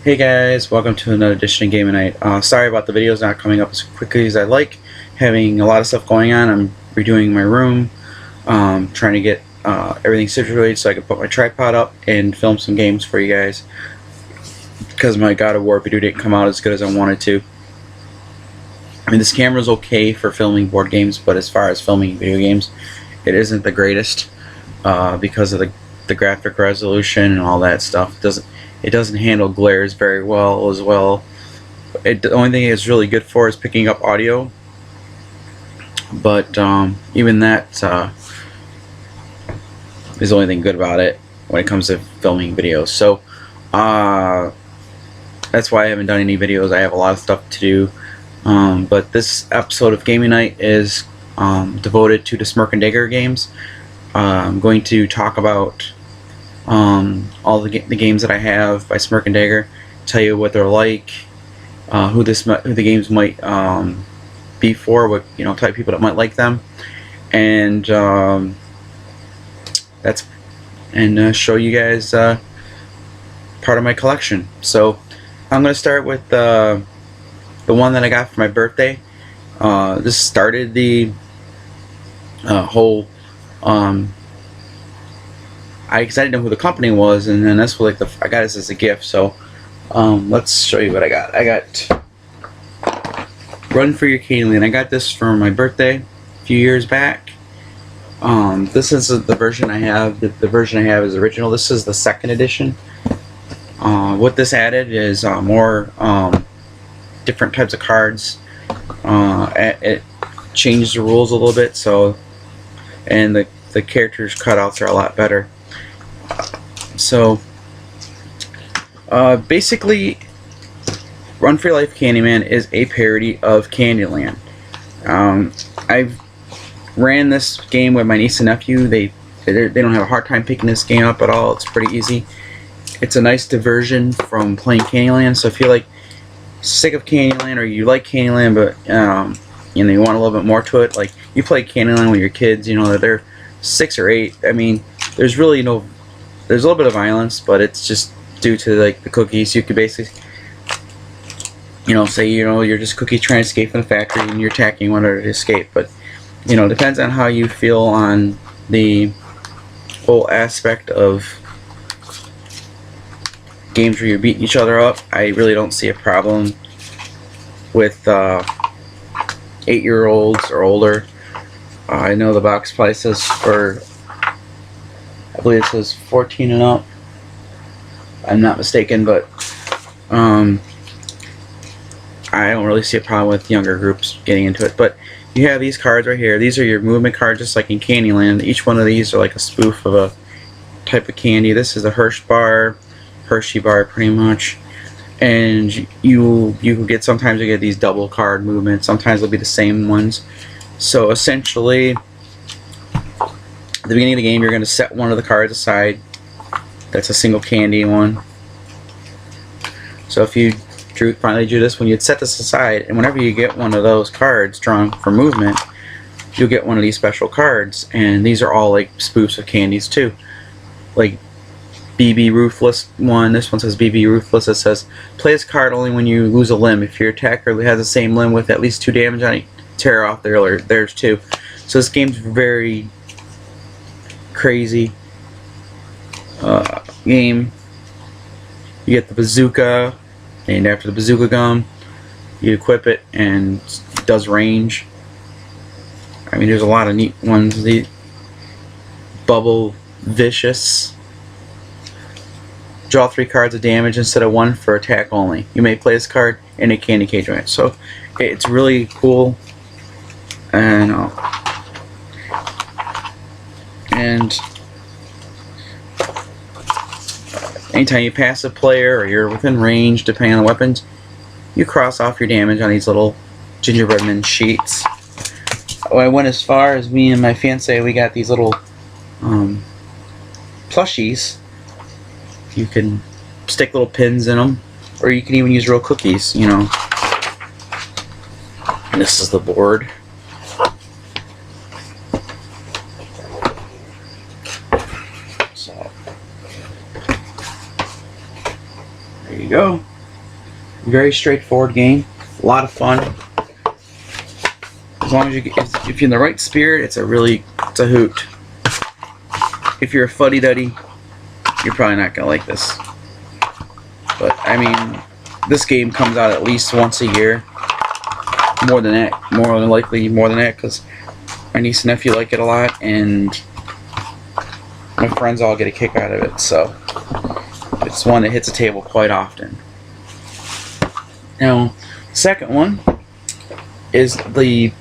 Hey guys, welcome to another edition of GamingNight. Sorry about the videos not coming up as quickly as I like. Having a lot of stuff going on. I'm redoing my room, trying to get everything situated so I can put my tripod up and film some games for you guys. Because my God of War video didn't come out as good as I wanted to. I mean, this camera's okay for filming board games, but as far as filming video games, it isn't the greatest because of the graphic resolution and all that stuff. It doesn't handle glares very well as well. The only thing it's really good for is picking up audio, but even that is the only thing good about it when it comes to filming videos. So that's why I haven't done any videos. I have a lot of stuff to do, but this episode of Gaming Night is devoted to the smirk&dagger games. I'm going to talk about all the games that I have by smirk&dagger, tell you what they're like, who the games might be for, what type of people that might like them, and show you guys part of my collection. So I'm going to start with the one that I got for my birthday. This started the whole I didn't know who the company was, and then that's what I got this as a gift. So let's show you what I got. I got Run for Your Candyland. I got this for my birthday a few years back. This is the version I have. The version I have is original. This is the second edition. What this added is more different types of cards. It changed the rules a little bit, and the characters' cutouts are a lot better. So basically, Run for Your Life Candyman is a parody of Candyland. I've ran this game with my niece and nephew. They don't have a hard time picking this game up at all. It's pretty easy. It's a nice diversion from playing Candyland. So if you're like sick of Candyland, or you like Candyland but you want a little bit more to it, like you play Candyland with your kids, that they're 6 or 8. I mean, there's a little bit of violence, but it's just due to the cookies. You could basically say you're just cookies trying to escape from the factory and you're attacking one to escape. But it depends on how you feel on the whole aspect of games where you're beating each other up. I really don't see a problem with 8-year-olds or older. I know the box price says I believe it says 14 and up. I'm not mistaken, but I don't really see a problem with younger groups getting into it. But you have these cards right here. These are your movement cards, just like in Candyland. Each one of these are like a spoof of a type of candy. This is a Hershey bar, pretty much. And sometimes you get these double card movements. Sometimes they'll be the same ones. So essentially, at the beginning of the game, you're going to set one of the cards aside. That's a single candy one. So if you finally drew this one, you'd set this aside, and whenever you get one of those cards drawn for movement, you'll get one of these special cards. And these are all like spoofs of candies too. Like BB Ruthless one. This one says BB Ruthless. It says play this card only when you lose a limb. If your attacker has the same limb with at least 2 damage on it, tear off theirs too. So this game's very crazy game. You get the bazooka, and after the bazooka gun, you equip it and it does range. I mean, there's a lot of neat ones. The Bubble Vicious. Draw 3 cards of damage instead of 1 for attack only. You may play this card in a candy cage range. So it's really cool. And anytime you pass a player or you're within range, depending on the weapons, you cross off your damage on these little gingerbread men sheets. I went as far as me and my fiance, we got these little plushies. You can stick little pins in them, or you can even use real cookies, And this is the board. So there you go. Very straightforward game. A lot of fun. As long as if you're in the right spirit, it's a hoot. If you're a fuddy-duddy, you're probably not gonna like this. But I mean, this game comes out at least once a year. More than that, more than likely more than that, because my niece and nephew like it a lot, and my friends all get a kick out of it. So it's one that hits the table quite often. Now, the second one is the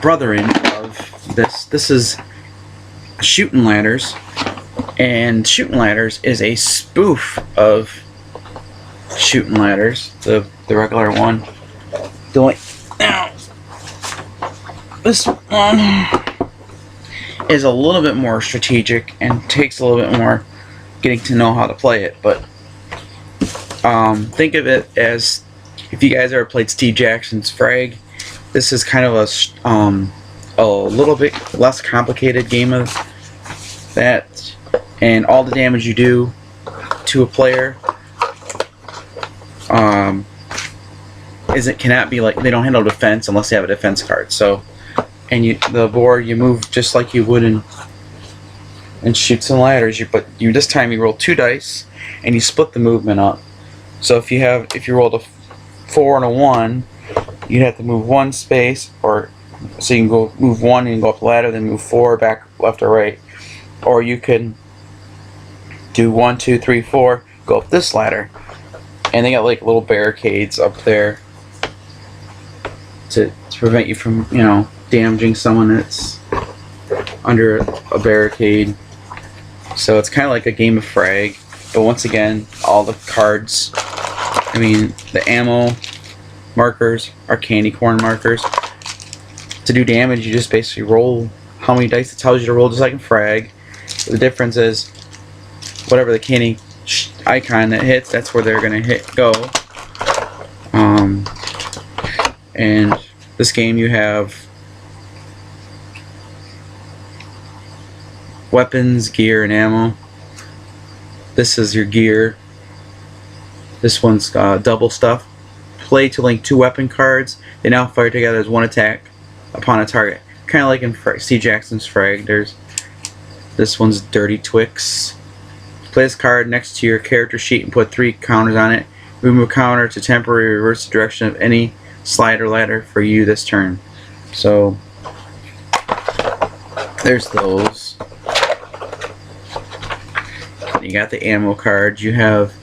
brother-in of this. This is Shootin' Ladders, and Shootin' Ladders is a spoof of Shootin' Ladders, the regular one. Now, this one is a little bit more strategic and takes a little bit more getting to know how to play it, but think of it as, if you guys ever played Steve Jackson's Frag, this is kind of a little bit less complicated game of that, and all the damage you do to a player cannot be like, they don't handle defense unless they have a defense card. So, and the board, you move just like you would in Shoots and Ladders. But this time you roll 2 dice and you split the movement up. So if you rolled a 4 and a 1, you'd have to move 1 space, or so you can go move 1 and go up the ladder, then move 4 back left or right, or you can do 1, 2, 3, 4, go up this ladder. And they got like little barricades up there to prevent you from, damaging someone that's under a barricade. So it's kind of like a game of Frag, but once again, all the cards, the ammo markers are candy corn markers. To do damage, you just basically roll how many dice it tells you to roll, just like in Frag. But the difference is, whatever the candy icon that hits, that's where they're gonna go. And this game, you have weapons, gear, and ammo. This is your gear. This one's double stuff. Play to link 2 weapon cards. They now fire together as 1 attack upon a target. Kind of like in Steve Jackson's Frag. This one's Dirty Twix. Play this card next to your character sheet and put 3 counters on it. Remove a counter to temporarily reverse the direction of any slide or ladder for you this turn. So there's those. You got the ammo cards. You have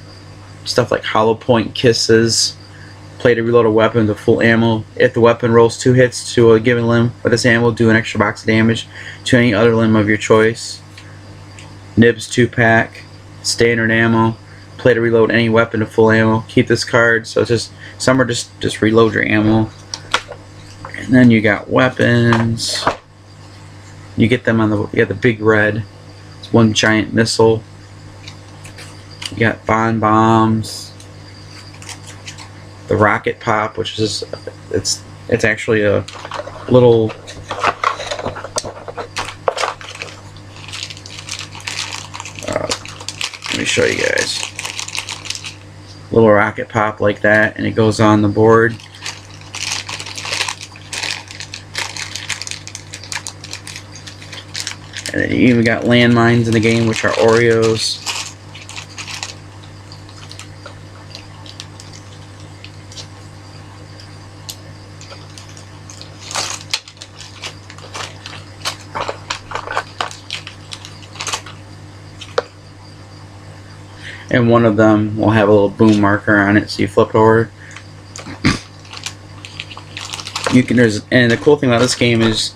stuff like hollow point kisses. Play to reload a weapon to full ammo. If the weapon rolls 2 hits to a given limb with this ammo, do an extra box of damage to any other limb of your choice. Nibs 2-pack. Standard ammo. Play to reload any weapon to full ammo. Keep this card. So it's just reload your ammo. And then you got weapons. You get them you got the big red. It's 1 giant missile. You got bombs. The rocket pop, which is it's actually a little let me show you guys. Little rocket pop like that, and it goes on the board. And then you even got landmines in the game, which are Oreos. And one of them will have a little boom marker on it, so you flip it over. And the cool thing about this game is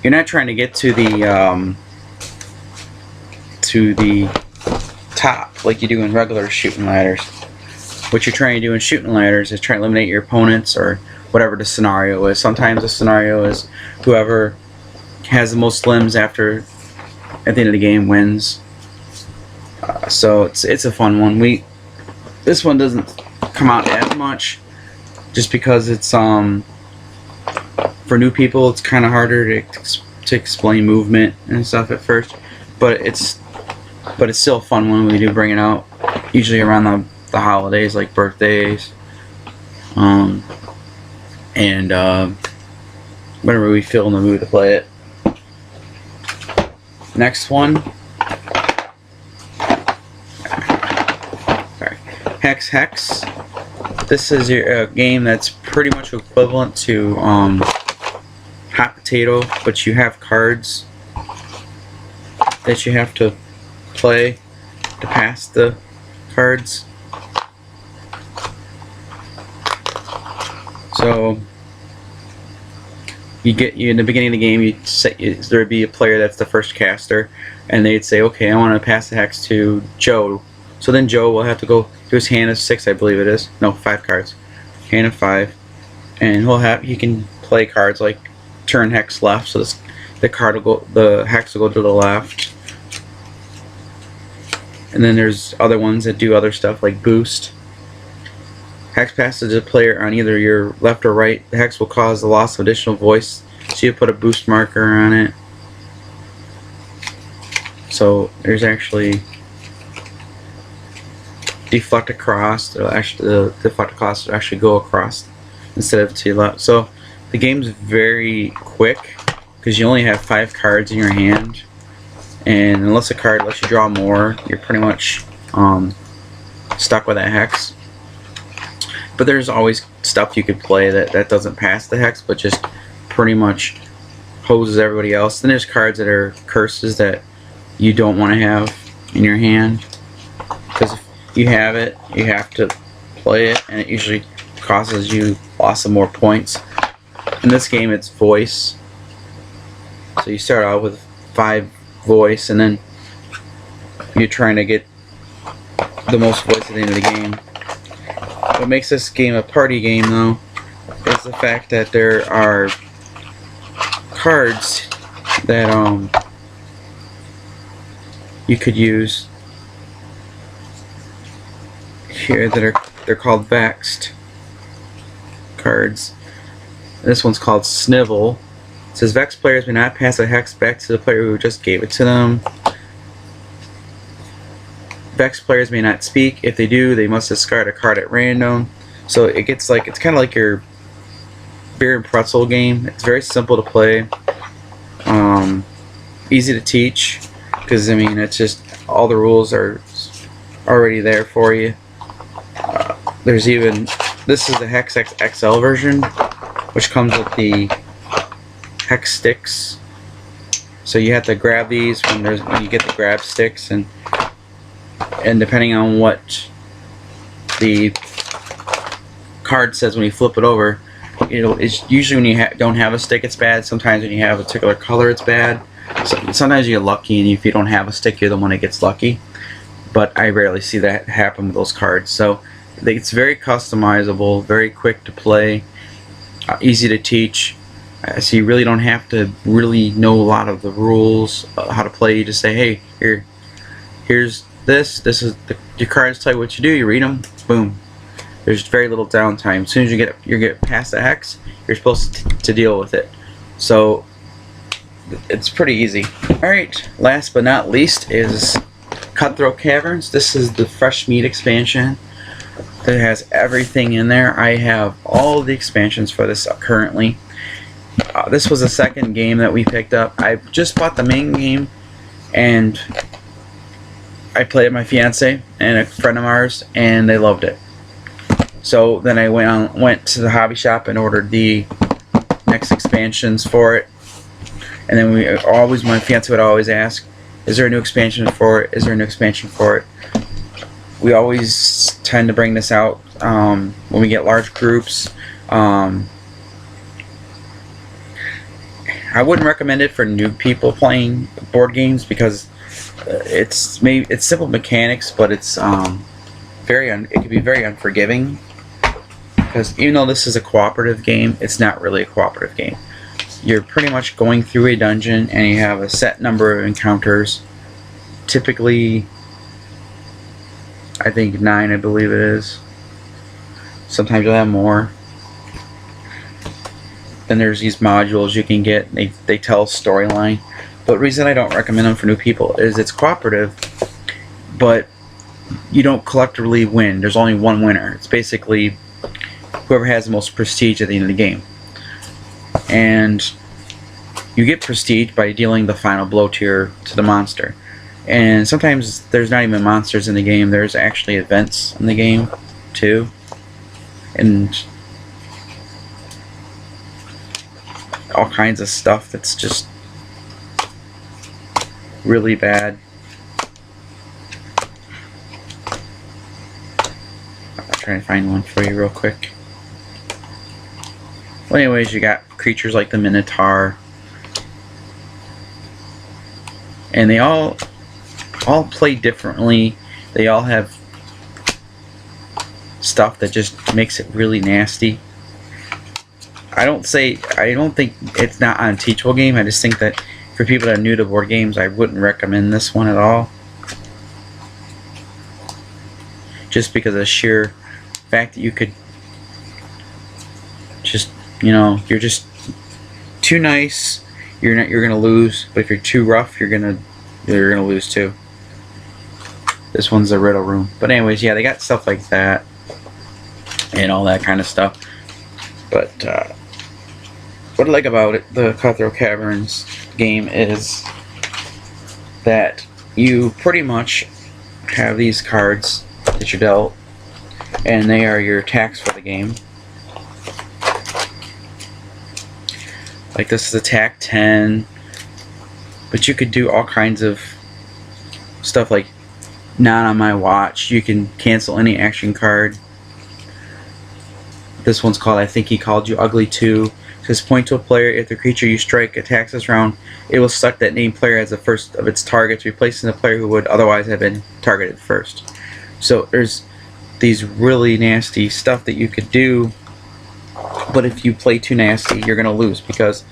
you're not trying to get to the top like you do in regular Shootin' Ladders. What you're trying to do in Shootin' Ladders is try to eliminate your opponents, or whatever the scenario is. Sometimes the scenario is whoever has the most limbs at the end of the game wins. So it's a fun one. This one doesn't come out as much, just because it's for new people. It's kind of harder to explain movement and stuff at first, but it's still a fun one when we do bring it out. Usually around the the holidays like birthdays, and whenever we feel in the mood to play it. Next one, sorry, Hex. This is your game that's pretty much equivalent to Hot Potato, but you have cards that you have to play to pass the cards. So you in the beginning of the game, there would be a player that's the first caster, and they'd say, okay, I want to pass the hex to Joe. So then Joe will have to go to his hand of 6, I believe it is. No, 5 cards. Hand of 5, and he can play cards like turn hex left, so the hex will go to the left. And then there's other ones that do other stuff like boost. Hex passes a player on either your left or right. The hex will cause the loss of additional voice, so you put a boost marker on it. So there's actually deflect across. The deflect across will actually go across instead of to your left. So the game's very quick because you only have 5 cards in your hand, and unless a card lets you draw more, you're pretty much stuck with that hex. But there's always stuff you could play that doesn't pass the hex, but just pretty much hoses everybody else. Then there's cards that are curses that you don't want to have in your hand, because if you have it, you have to play it, and it usually causes you lots of more points. In this game, it's voice. So you start out with 5 voice, and then you're trying to get the most voice at the end of the game. What makes this game a party game, though, is the fact that there are cards that you could use here that they're called vexed cards. This one's called Snivel. It says vexed players may not pass a hex back to the player who just gave it to them. Vexed players may not speak. If they do, they must discard a card at random. So it gets like, it's kind of like your beer and pretzel game. It's very simple to play, easy to teach, because I mean it's just all the rules are already there for you. There's even, this is the Hex XL version, which comes with the hex sticks. So you have to grab these when you get the grab sticks, and depending on what the card says when you flip it over, it's usually when you don't have a stick it's bad. Sometimes when you have a particular color it's bad. So sometimes you get lucky, and if you don't have a stick, you're the one that gets lucky. But I rarely see that happen with those cards. So it's very customizable, very quick to play, easy to teach. So you really don't have to really know a lot of the rules, how to play. You just say, hey, here's this is your cards tell you what you do, you read them, boom. There's very little downtime. As soon as you get past the hex, you're supposed to deal with it. So it's pretty easy. Alright, last but not least is Cutthroat Caverns. This is the fresh meat expansion. It has everything in there. I have all the expansions for this currently. This was the second game that we picked up. I just bought the main game, and I played with my fiance and a friend of ours, and they loved it. So then I went to the hobby shop and ordered the next expansions for it. And then my fiance would always ask, is there a new expansion for it? Is there a new expansion for it? We always tend to bring this out when we get large groups. I wouldn't recommend it for new people playing board games, because it's simple mechanics, but it's it can be very unforgiving. Because even though this is a cooperative game, it's not really a cooperative game. You're pretty much going through a dungeon, and you have a set number of encounters. Typically, I think 9, I believe it is. Sometimes you'll have more. Then there's these modules you can get. They tell a storyline. But the reason I don't recommend them for new people is it's cooperative, but you don't collectively win. There's only one winner. It's basically whoever has the most prestige at the end of the game. And you get prestige by dealing the final blow to the monster. And sometimes there's not even monsters in the game. There's actually events in the game too. And all kinds of stuff that's just really bad. I'm trying to find one for you real quick. Well, anyways, you got creatures like the Minotaur, and they all play differently. They all have stuff that just makes it really nasty. I don't think it's not an unteachable game. I just think that for people that are new to board games, I wouldn't recommend this one at all. Just because of the sheer fact that you could just, you know, you're just too nice, you're gonna lose. But if you're too rough, you're gonna lose too. This one's a riddle room. But anyways, yeah, they got stuff like that and all that kind of stuff. But what I like about it, the Cutthroat Caverns game, is that you pretty much have these cards that you're dealt, and they are your attacks for the game. Like this is attack 10, but you could do all kinds of stuff like not on my watch. You can cancel any action card. This one's called I Think He Called You Ugly Too. It says point to a player. If the creature you strike attacks this round, it will select that named player as the first of its targets, replacing the player who would otherwise have been targeted first. So there's these really nasty stuff that you could do, but if you play too nasty, you're gonna lose, because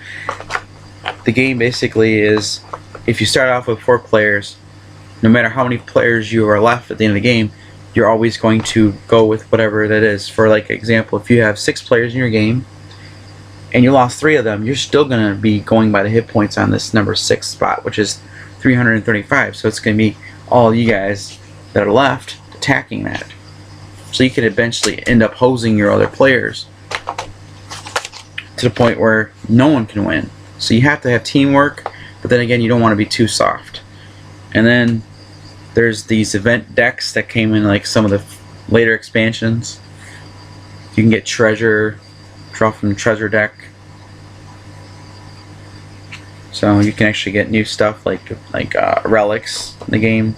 the game basically is, if you start off with 4 players, no matter how many players you are left at the end of the game, you're always going to go with whatever that is. For like example, if you have 6 players in your game and you lost 3 of them, you're still gonna be going by the hit points on this number 6 spot, which is 335. So it's gonna be all you guys that are left attacking that. So you could eventually end up hosing your other players to the point where no one can win. So you have to have teamwork, but then again, you don't want to be too soft. And then there's these event decks that came in like some of the later expansions. You can get treasure, draw from the treasure deck. So you can actually get new stuff like relics in the game.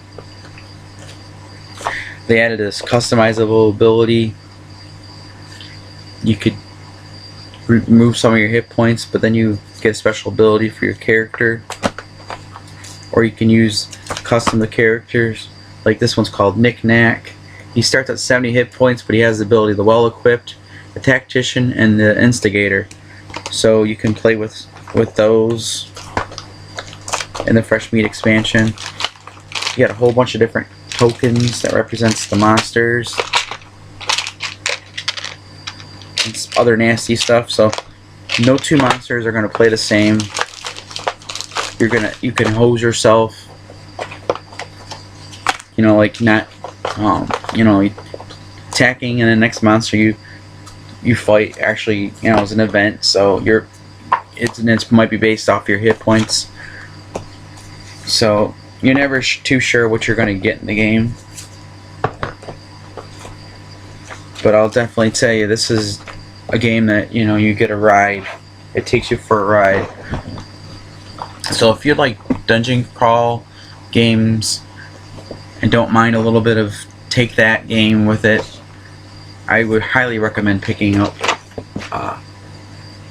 They added this customizable ability. You could remove some of your hit points, but then you get a special ability for your character. Or you can custom the characters. Like this one's called Knick Knack. He starts at 70 hit points, but he has the ability the Well Equipped, the Tactician, and the Instigator. So you can play with those in the Fresh Meat expansion. You got a whole bunch of different tokens that represents the monsters and other nasty stuff. So no 2 monsters are gonna play the same. You can hose yourself, you know, like not you know, attacking, and the next monster you fight actually, you know, is an event. So it might be based off your hit points. So you're never too sure what you're going to get in the game. But I'll definitely tell you, this is a game that, you know, you get a ride. It takes you for a ride. So if you like dungeon crawl games and don't mind a little bit of take that game with it, I would highly recommend picking up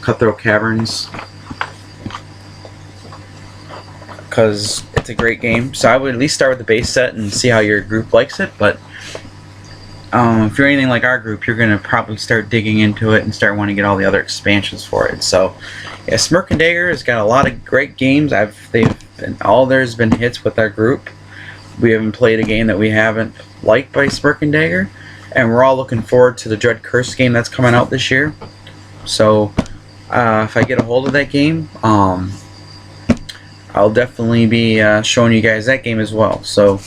Cutthroat Caverns, because it's a great game. So I would at least start with the base set and see how your group likes it. But if you're anything like our group, you're gonna probably start digging into it and start wanting to get all the other expansions for it. So yeah, Smirk and Dagger has got a lot of great games. There's been hits with our group. We haven't played a game that we haven't liked by Smirk and Dagger, and we're all looking forward to the Dread Curse game that's coming out this year. So if I get a hold of that game, I'll definitely be showing you guys that game as well. So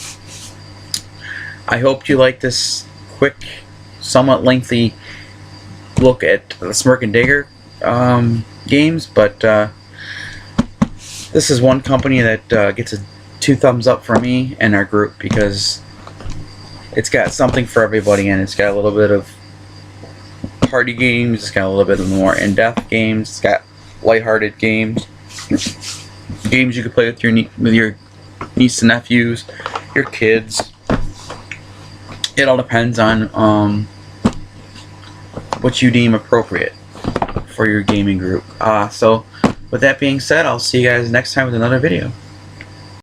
I hope you like this quick, somewhat lengthy look at the Smirk and Dagger games, but this is one company that gets a 2 thumbs up for me and our group, because it's got something for everybody, and it's got a little bit of party games, it's got a little bit of more in-depth games, it's got lighthearted games, games you can play with your niece and nephews, your kids. It all depends on what you deem appropriate for your gaming group. So with that being said, I'll see you guys next time with another video.